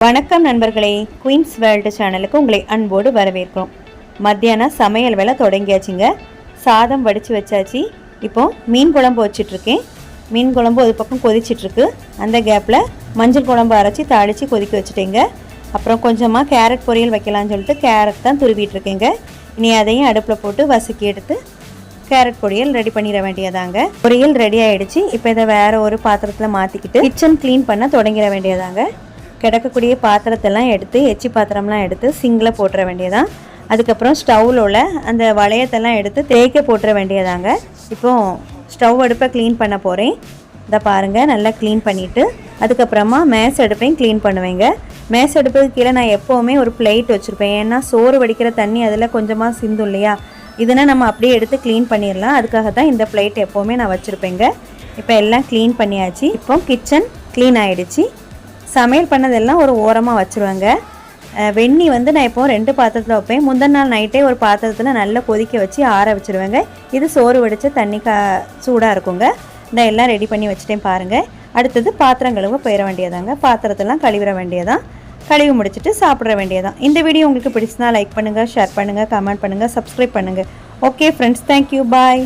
வணக்கம் நண்பர்களே, queens world சேனலுக்கு உங்களை அன்போடு வரவேற்கிறோம். மத்தியானம் சமையல் வேலை தொடங்கியாச்சுங்க. சாதம் வடித்து வச்சாச்சு. இப்போது மீன் குழம்பு வச்சிட்ருக்கேன். மீன் குழம்பு ஒரு பக்கம் கொதிச்சிட்ருக்கு. அந்த கேப்பில் மஞ்சள் குழம்பு அரைச்சி தாளித்து கொதிக்க வச்சுட்டேங்க. அப்புறம் கொஞ்சமாக கேரட் பொரியல் வைக்கலான்னு சொல்லிட்டு கேரட் தான் துருவிட்டுருக்கேங்க. இனி அதையும் அடுப்பில் போட்டு வசுக்கி எடுத்து கேரட் பொரியல் ரெடி பண்ணிட வேண்டியதாங்க. பொரியல் ரெடி ஆகிடுச்சு. இப்போ இதை வேறு ஒரு பாத்திரத்தில் மாற்றிக்கிட்டு கிச்சன் க்ளீன் பண்ண தொடங்கிட வேண்டியதாங்க. கிடக்கக்கூடிய பாத்திரத்தெல்லாம் எடுத்து எச்சி பாத்திரம்லாம் எடுத்து சிங்கில் போட்டுற வேண்டியதான். அதுக்கப்புறம் ஸ்டவ்வில் உள்ள அந்த வளையத்தெல்லாம் எடுத்து தேய்க்க போட்டுற வேண்டியதாங்க. இப்போது ஸ்டவ் அடுப்பை க்ளீன் பண்ண போகிறேன். இதை பாருங்கள், நல்லா க்ளீன் பண்ணிவிட்டு அதுக்கப்புறமா மேஸ் அடுப்பையும் க்ளீன் பண்ணுவேங்க. மேஸ் அடுப்புக்கு கீழே நான் எப்போவுமே ஒரு பிளேட் வச்சுருப்பேன். ஏன்னா சோறு வடிக்கிற தண்ணி அதில் கொஞ்சமாக சிந்தும் இல்லையா, இதனால் நம்ம அப்படியே எடுத்து க்ளீன் பண்ணிடலாம். அதுக்காக தான் இந்த பிளேட் எப்போவுமே நான் வச்சுருப்பேங்க. இப்போ எல்லாம் க்ளீன் பண்ணியாச்சு. இப்போ கிச்சன் க்ளீன் ஆகிடுச்சு. சமையல் பண்ணதெல்லாம் ஒரு ஓரமாக வச்சுருவேங்க. வெந்நி நான் இப்போது 2 பாத்திரத்தில் வைப்பேன். முந்தின நாள் நைட்டே ஒரு பாத்திரத்தில் நல்லா கொதிக்க வச்சு ஆற வச்சுருவேங்க. இது சோறு வடித்த தண்ணி சூடாக இருக்குங்க. நான் எல்லாம் ரெடி பண்ணி வச்சுட்டேன் பாருங்கள். அடுத்தது பாத்திரம் கழுவ போயிட வேண்டியதாங்க. பாத்திரத்தெல்லாம் கழுவிட வேண்டியதான். கழுவி முடிச்சுட்டு சாப்பிட வேண்டியதான். இந்த வீடியோ உங்களுக்கு பிடிச்சிருந்தா லைக் பண்ணுங்கள், ஷேர் பண்ணுங்கள், கமெண்ட் பண்ணுங்கள், சப்ஸ்கிரைப் பண்ணுங்கள். ஓகே ஃப்ரெண்ட்ஸ், தேங்க்யூ, பாய்.